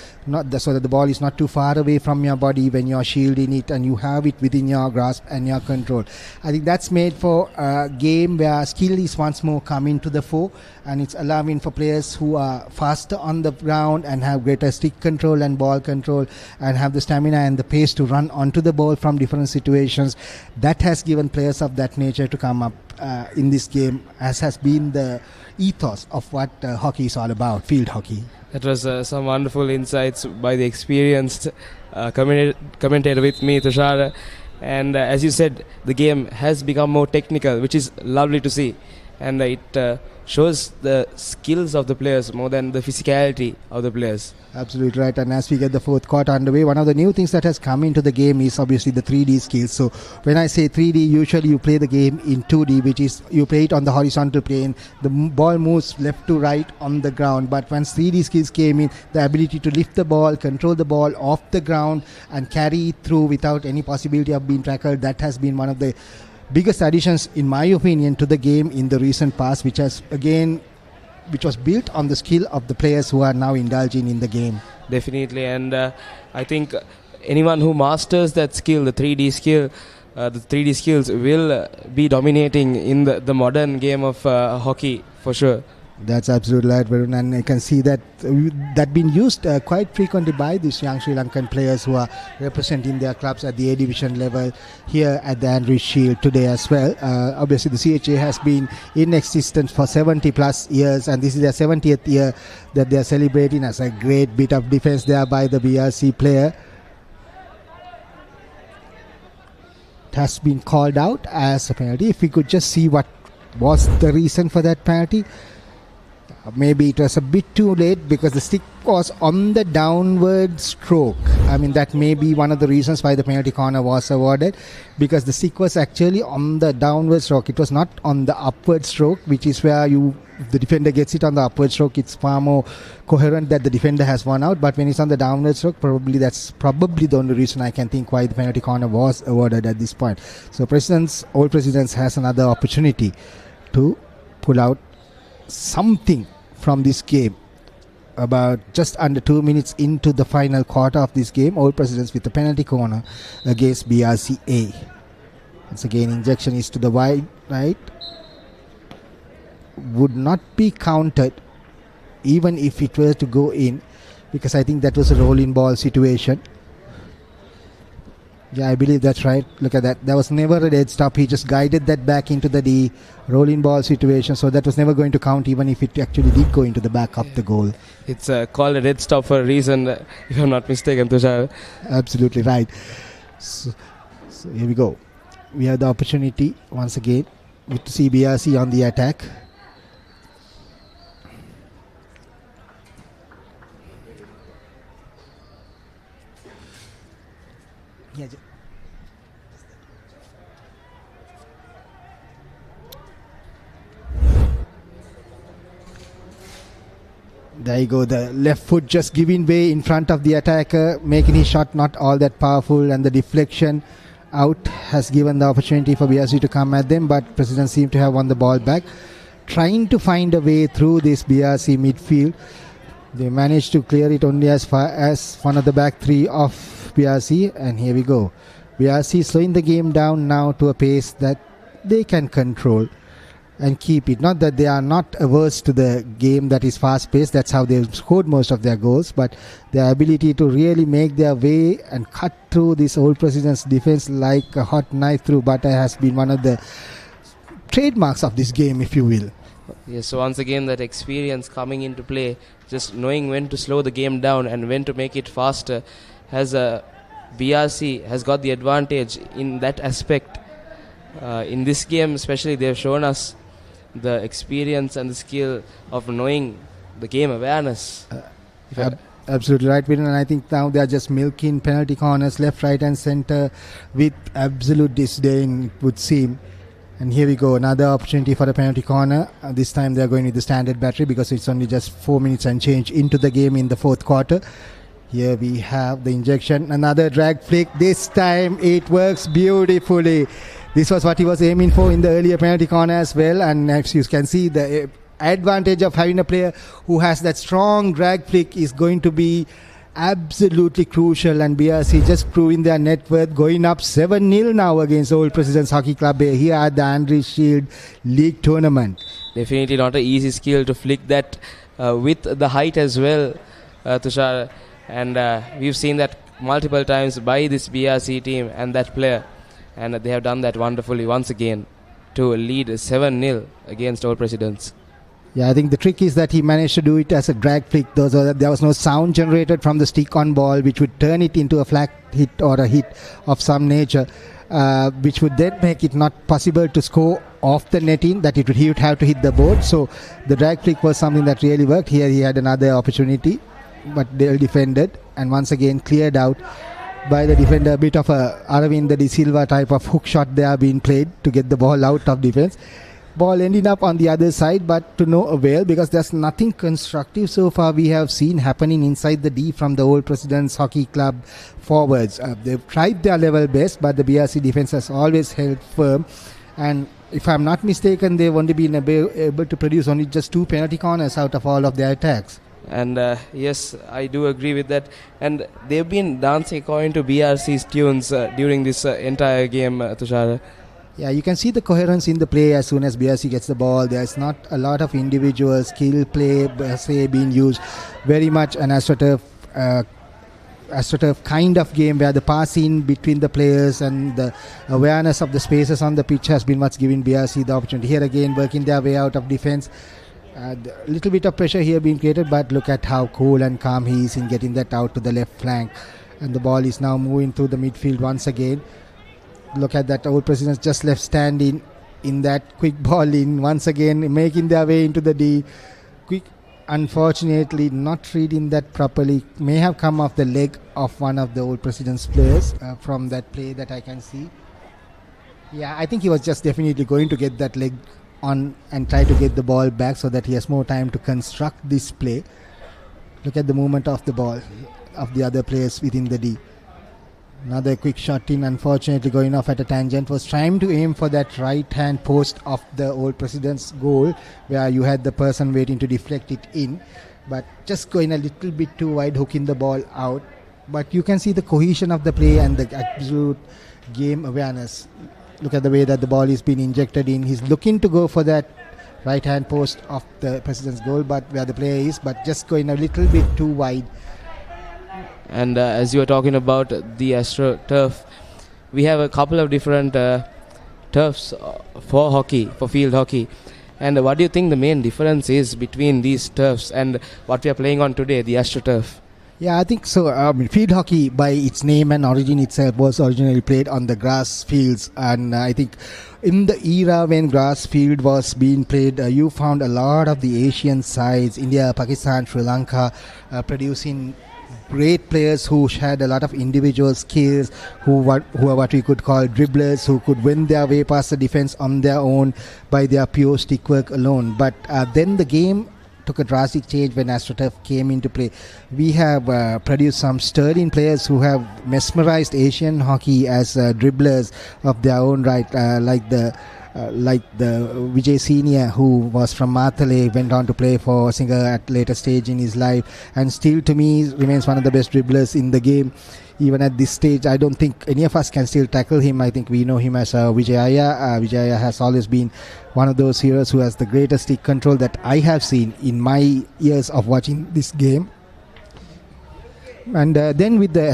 so that the ball is not too far away from your body when you're shielding it and you have it within your grasp and your control. I think that's made for a game where skill is once more coming to the fore, and it's allowing for players who are faster on the ground and have greater stick control and ball control and have the stamina and the pace to run onto the ball from different situations. That has given players of that nature to come up in this game, as has been the ethos of what hockey is all about, field hockey. That was some wonderful insights by the experienced commentator with me, Tushar. And as you said, the game has become more technical, which is lovely to see. and it shows the skills of the players more than the physicality of the players. Absolutely right. And as we get the fourth quarter underway, one of the new things that has come into the game is obviously the 3D skills. So when I say 3D, usually you play the game in 2D, which is you play it on the horizontal plane. The ball moves left to right on the ground. But once 3D skills came in, the ability to lift the ball, control the ball off the ground and carry it through without any possibility of being tackled, that has been one of the biggest additions, in my opinion, to the game in the recent past, which was built on the skill of the players who are now indulging in the game. Definitely, and I think anyone who masters that skill, the 3D skill, the 3D skills will be dominating in the modern game of hockey for sure. That's absolutely right, Varun, and I can see that being used quite frequently by these young Sri Lankan players who are representing their clubs at the A division level here at the Andriez Shield today as well. Obviously, the CHA has been in existence for 70 plus years, and this is their 70th year that they are celebrating, as a great bit of defense there by the BRC player. It has been called out as a penalty. If we could just see what was the reason for that penalty. Maybe it was a bit too late because the stick was on the downward stroke. I mean, that may be one of the reasons why the penalty corner was awarded, because the stick was actually on the downward stroke. It was not on the upward stroke, which is where if the defender gets it on the upward stroke, it's far more coherent that the defender has won out. But when it's on the downward stroke, that's probably the only reason I can think why the penalty corner was awarded at this point. So All Presidents has another opportunity to pull out something from this game. About just under 2 minutes into the final quarter of this game, All Presidents with the penalty corner against BRCA. Once again, injection is to the wide right. Would not be counted even if it were to go in, because I think that was a rolling ball situation. Yeah, I believe that's right. Look at that. There was never a dead stop. He just guided that back into the rolling ball situation. So that was never going to count, even if it actually did go into the back of the goal. It's called a dead stop for a reason, if I'm not mistaken, Tushar. Absolutely right. So here we go. We have the opportunity once again with CBRC on the attack. Yeah. There you go, the left foot just giving way in front of the attacker, making his shot not all that powerful, and the deflection out has given the opportunity for BRC to come at them, but President seem to have won the ball back. Trying to find a way through this BRC midfield. They managed to clear it only as far as one of the back three of BRC, and here we go. BRC slowing the game down now to a pace that they can control and keep it. Not that they are not averse to the game that is fast paced, that's how they've scored most of their goals, but their ability to really make their way and cut through this Old President's defense like a hot knife through butter has been one of the trademarks of this game, if you will. Yes, so once again that experience coming into play, just knowing when to slow the game down and when to make it faster, has BRC has got the advantage in that aspect. In this game especially, they have shown us the experience and the skill of knowing the game awareness. Absolutely right, Viren, and I think now they are just milking penalty corners left, right and centre with absolute disdain, it would seem. And here we go, another opportunity for the penalty corner. This time they are going with the standard battery because it's only just 4 minutes and change into the game in the fourth quarter. Here we have the injection, another drag flick. This time it works beautifully. This was what he was aiming for in the earlier penalty corner as well. And as you can see, the advantage of having a player who has that strong drag flick is going to be absolutely crucial. And BRC just proving their net worth, going up 7-0 now against Old Presidents Hockey Club here at the Andriez Shield League Tournament. Definitely not an easy skill to flick that with the height as well, Tushar. And we've seen that multiple times by this BRC team and that player. And they have done that wonderfully once again to lead 7-0 against Old Presidents. Yeah, I think the trick is that he managed to do it as a drag flick. There was no sound generated from the stick on ball, which would turn it into a flat hit or a hit of some nature, which would then make it not possible to score off the netting, that he would have to hit the board. So the drag flick was something that really worked. Here he had another opportunity, but they defended and once again cleared out by the defender. A bit of a Aravind De Silva type of hook shot there being played to get the ball out of defense. Ball ending up on the other side, but to no avail, because there's nothing constructive so far we have seen happening inside the D from the Old Presidents Hockey Club forwards. They've tried their level best, but the BRC defense has always held firm. And if I'm not mistaken, they've only been able to produce only just 2 penalty corners out of all of their attacks. And yes, I do agree with that. And they've been dancing according to BRC's tunes during this entire game, Tushar. Yeah, you can see the coherence in the play as soon as BRC gets the ball. There's not a lot of individual skill play, say, being used. Very much an AstroTurf kind of game where the passing between the players and the awareness of the spaces on the pitch has been what's giving BRC the opportunity. Here again, working their way out of defense. A little bit of pressure here being created, but look at how cool and calm he is in getting that out to the left flank. And the ball is now moving through the midfield once again. Look at that, Old Presidents just left standing in that quick ball in once again, making their way into the D. Quick, unfortunately, not reading that properly. May have come off the leg of one of the Old Presidents players from that play that I can see. Yeah, I think he was just definitely going to get that leg on and try to get the ball back so that he has more time to construct this play. Look at the movement of the ball of the other players within the D. Another quick shot in, unfortunately going off at a tangent. Was trying to aim for that right hand post of the Old President's goal, where you had the person waiting to deflect it in, but just going a little bit too wide, hooking the ball out. But you can see the cohesion of the play and the absolute game awareness. Look at the way that the ball is being injected in. He's looking to go for that right hand post of the President's goal, but where the player is, but just going a little bit too wide. And as you were talking about the Astro turf, we have a couple of different turfs for hockey, for field hockey. And what do you think the main difference is between these turfs and what we are playing on today, the Astro turf? Yeah, I think so. Field hockey, by its name and origin itself, was originally played on the grass fields. And I think in the era when grass field was being played, you found a lot of the Asian sides, India, Pakistan, Sri Lanka, producing great players who had a lot of individual skills, who are what we could call dribblers, who could win their way past the defense on their own by their pure stick work alone. But then the game took a drastic change when AstroTurf came into play. We have produced some sterling players who have mesmerized Asian hockey as dribblers of their own right, like the Vijay Senior, who was from Mathale, went on to play for Singer at later stage in his life, and still to me remains one of the best dribblers in the game. Even at this stage, I don't think any of us can still tackle him. I think we know him as Vijaya. Vijaya has always been one of those heroes who has the greatest stick control that I have seen in my years of watching this game. And then with the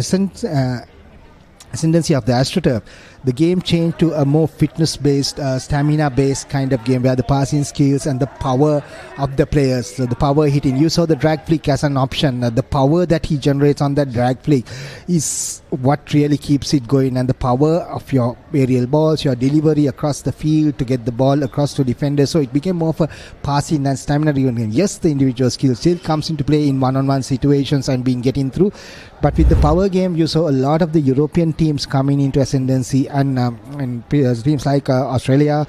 ascendancy of the AstroTurf, the game changed to a more fitness-based, stamina-based kind of game where the passing skills and the power of the players, so the power hitting. You saw the drag flick as an option. The power that he generates on that drag flick is what really keeps it going, and the power of your aerial balls, your delivery across the field to get the ball across to defenders. So it became more of a passing and stamina-driven game. Yes, the individual skill still comes into play in one-on-one situations and being getting through, but with the power game, you saw a lot of the European teams coming into ascendancy, and teams like Australia,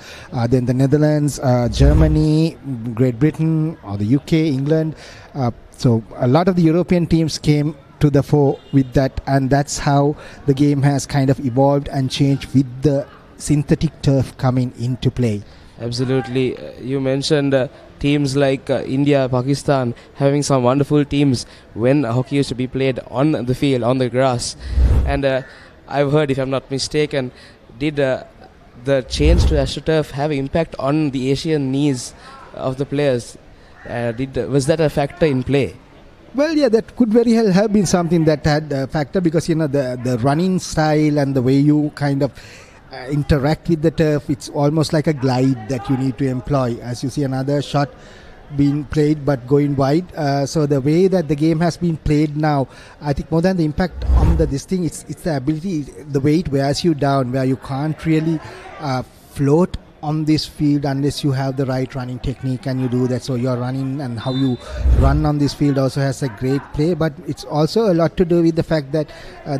then the Netherlands, Germany, Great Britain, or the UK, England. So a lot of the European teams came to the fore with that, and that's how the game has kind of evolved and changed with the synthetic turf coming into play. Absolutely. You mentioned teams like India, Pakistan, having some wonderful teams when hockey used to be played on the field, on the grass. And I've heard, if I'm not mistaken, did the change to AstroTurf have impact on the Asian knees of the players? Was that a factor in play? Well, yeah, that could very well have been something that had a factor, because the running style and the way you kind of interact with the turf, it's almost like a glide that you need to employ. As you see another shot been played but going wide. So the way that the game has been played now, I think more than the impact on this thing, it's the ability, the way it wears you down, where you can't really float on this field unless you have the right running technique, and you do that. So your running and how you run on this field also has a great play, but it's also a lot to do with the fact that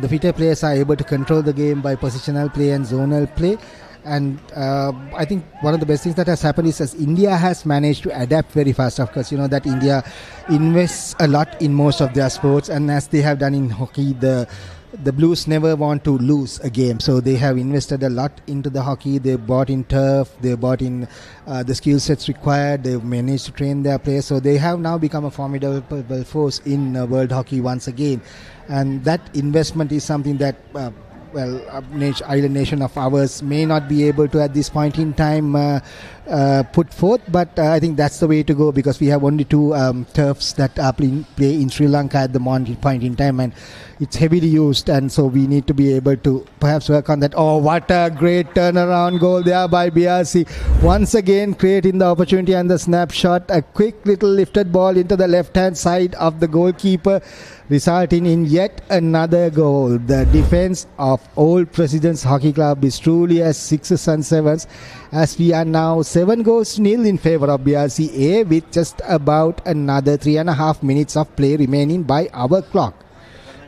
the fitter players are able to control the game by positional play and zonal play. And I think one of the best things that has happened is as India has managed to adapt very fast. Of course, you know that India invests a lot in most of their sports, and as they have done in hockey, the Blues never want to lose a game, so they have invested a lot into the hockey. They bought in turf, they bought in the skill sets required, they've managed to train their players, so they have now become a formidable force in world hockey once again. And that investment is something that island nation of ours may not be able to at this point in time put forth, but I think that's the way to go, because we have only two turfs that are play in Sri Lanka at the point in time, and it's heavily used, and so we need to be able to perhaps work on that. Oh, what a great turnaround goal there by BRC, once again creating the opportunity and the snapshot, a quick little lifted ball into the left hand side of the goalkeeper, resulting in yet another goal. The defense of Old Presidents Hockey Club is truly a 6s and 7s, as we are now 7-0 in favor of BRCA, with just about another 3.5 minutes of play remaining by our clock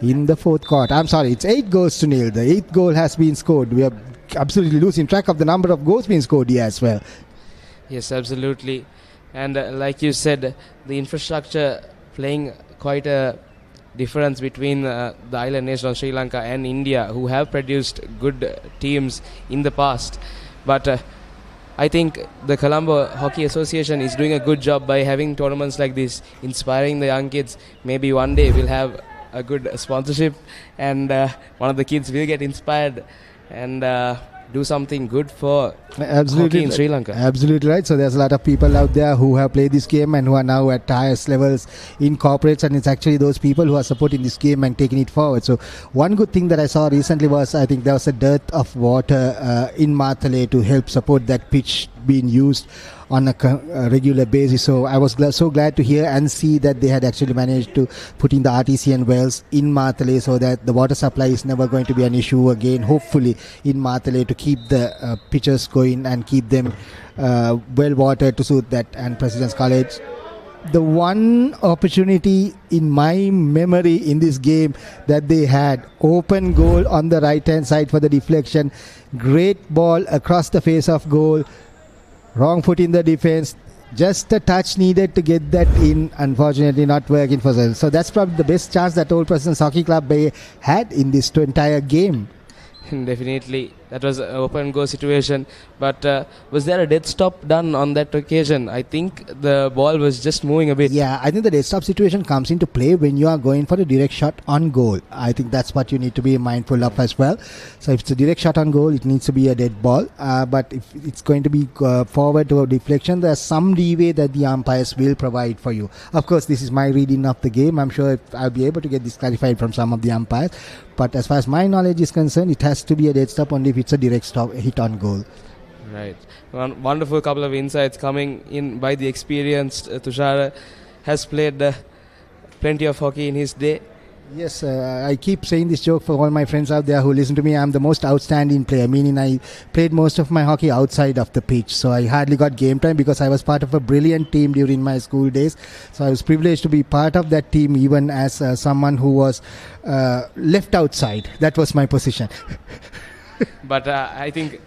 in the fourth quarter. I'm sorry, it's 8-0. The 8th goal has been scored. We are absolutely losing track of the number of goals being scored here as well. Yes, absolutely. And like you said, the infrastructure playing quite a difference between the island nation of Sri Lanka and India, who have produced good teams in the past. But I think the Colombo Hockey Association is doing a good job by having tournaments like this, inspiring the young kids. Maybe one day we'll have a good sponsorship, and one of the kids will get inspired and do something good for hockey in Sri Lanka. Absolutely right. So there's a lot of people out there who have played this game and who are now at highest levels in corporates, and it's actually those people who are supporting this game and taking it forward. So one good thing that I saw recently was, I think there was a dearth of water in Martale to help support that pitch being used on a regular basis. So I was so glad to hear and see that they had actually managed to put in the artesian wells in Martale, so that the water supply is never going to be an issue again, hopefully, in Martale, to keep the pitchers going and keep them well watered to suit that. And President's College, the one opportunity in my memory in this game that they had, open goal on the right hand side for the deflection, great ball across the face of goal, wrong foot in the defense, just a touch needed to get that in, unfortunately not working for them. So that's probably the best chance that Old Presidents Hockey Club Bay had in this entire game. Definitely, that was an open goal situation. But was there a dead stop done on that occasion? I think the ball was just moving a bit. Yeah, I think the dead stop situation comes into play when you are going for a direct shot on goal. I think that's what you need to be mindful of as well. So if it's a direct shot on goal, it needs to be a dead ball. But if it's going to be forward to a deflection, there's some leeway that the umpires will provide for you. Of course, this is my reading of the game. I'm sure I'll be able to get this clarified from some of the umpires. But as far as my knowledge is concerned, it has to be a dead stop only if it's a direct stop hit on goal. Right. One wonderful couple of insights coming in by the experienced Tushar. Has played plenty of hockey in his day. Yes, I keep saying this joke for all my friends out there who listen to me. I'm the most outstanding player, meaning I played most of my hockey outside of the pitch. So I hardly got game time because I was part of a brilliant team during my school days. So I was privileged to be part of that team, even as someone who was left outside. That was my position. But I think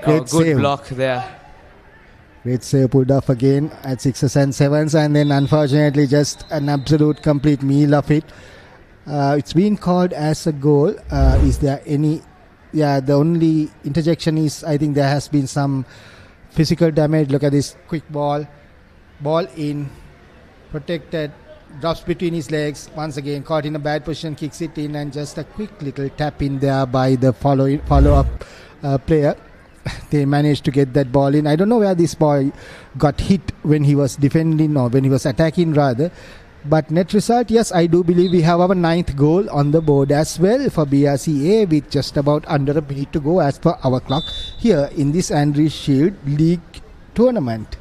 good save. Block there. Great save pulled off again at 6s and 7s, and then unfortunately just an absolute complete meal of it. It's been called as a goal. Is there any... Yeah, the only interjection is I think there has been some physical damage. Look at this quick ball. Ball in, protected, drops between his legs. Once again, caught in a bad position, kicks it in, and just a quick little tap in there by the follow-up player. They managed to get that ball in. I don't know where this boy got hit when he was defending or when he was attacking rather. But net result, yes, I do believe we have our 9th goal on the board as well for BRCA with just about under a minute to go as per our clock here in this Andriez Shield League tournament.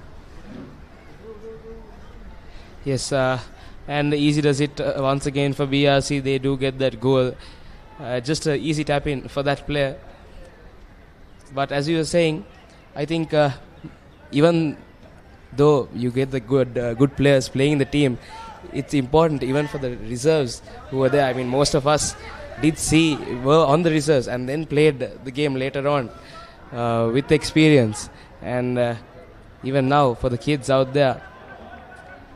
Yes, and easy does it once again for BRC. They do get that goal. Just an easy tap in for that player. But as you were saying, I think even though you get the good players playing in the team, it's important even for the reserves who were there. I mean, most of us were on the reserves and then played the game later on with experience. And even now, for the kids out there,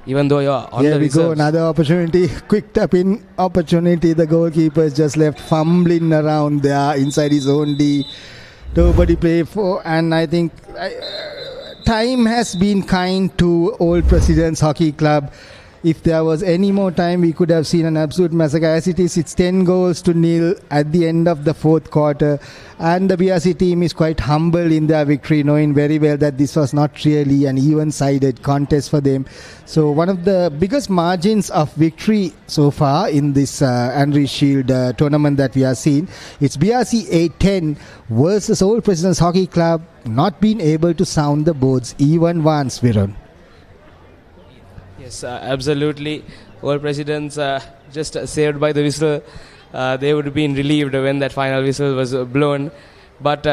even though you're on the reserves. Here we go, another opportunity. Quick tap-in opportunity. The goalkeeper is just left fumbling around there inside his own D. Nobody play for, and I think time has been kind to Old Presidents Hockey Club. If there was any more time, we could have seen an absolute massacre. As it is, it's 10-0 at the end of the fourth quarter. And the BRC team is quite humble in their victory, knowing very well that this was not really an even-sided contest for them. So one of the biggest margins of victory so far in this Andriez Shield tournament that we are seeing, it's BRC 8-10 versus Old Presidents Hockey Club not being able to sound the boards even once, Virun. Yes, absolutely. Old Presidents just saved by the whistle. They would have been relieved when that final whistle was blown. But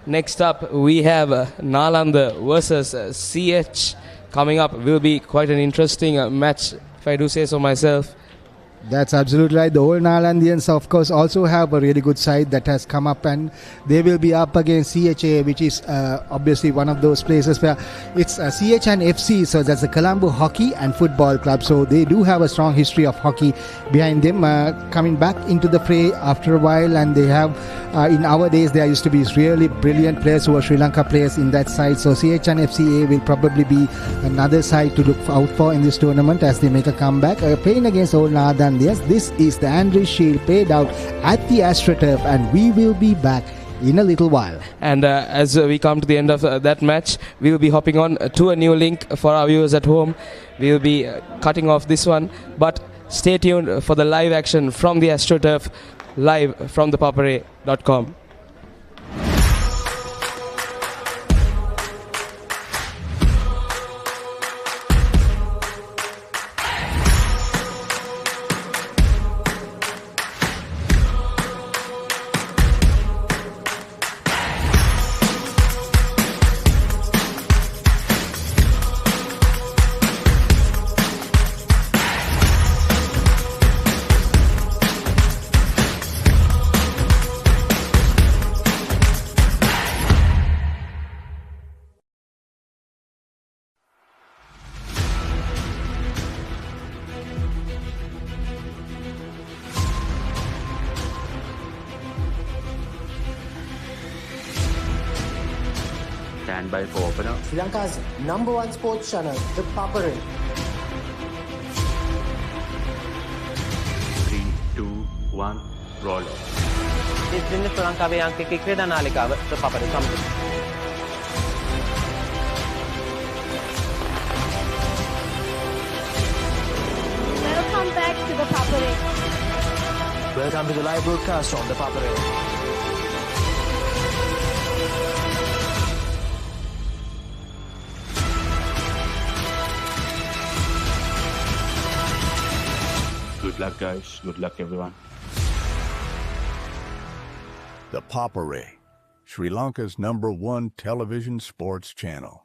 next up, we have Nalanda versus CH coming up. Will be quite an interesting match, if I do say so myself. That's absolutely right. The old Nalandians, of course, also have a really good side that has come up, and they will be up against CHA, which is obviously one of those places where it's CH and FC, so that's the Colombo Hockey and Football Club. So they do have a strong history of hockey behind them, coming back into the fray after a while, and they have, in our days, there used to be really brilliant players who were Sri Lanka players in that side. So CH and FCA will probably be another side to look out for in this tournament as they make a comeback. Playing against old Nalandians. This is the Andriez Shield played out at the AstroTurf, and we will be back in a little while. And as we come to the end of that match, we will be hopping on to a new link for our viewers at home. We will be cutting off this one, but stay tuned for the live action from the AstroTurf, live from ThePapare.com. Stand by for opener. Sri Lanka's #1 sports channel, ThePapare. 3, 2, 1, roll. ඉතින් ශ්‍රී ලංකාවේ අංක 1 ක්‍රීඩා නාලිකාව ThePapare සමග. Welcome back to ThePapare. Welcome to the live broadcast from ThePapare. Good luck, guys. Good luck, everyone. ThePapare, Sri Lanka's #1 television sports channel.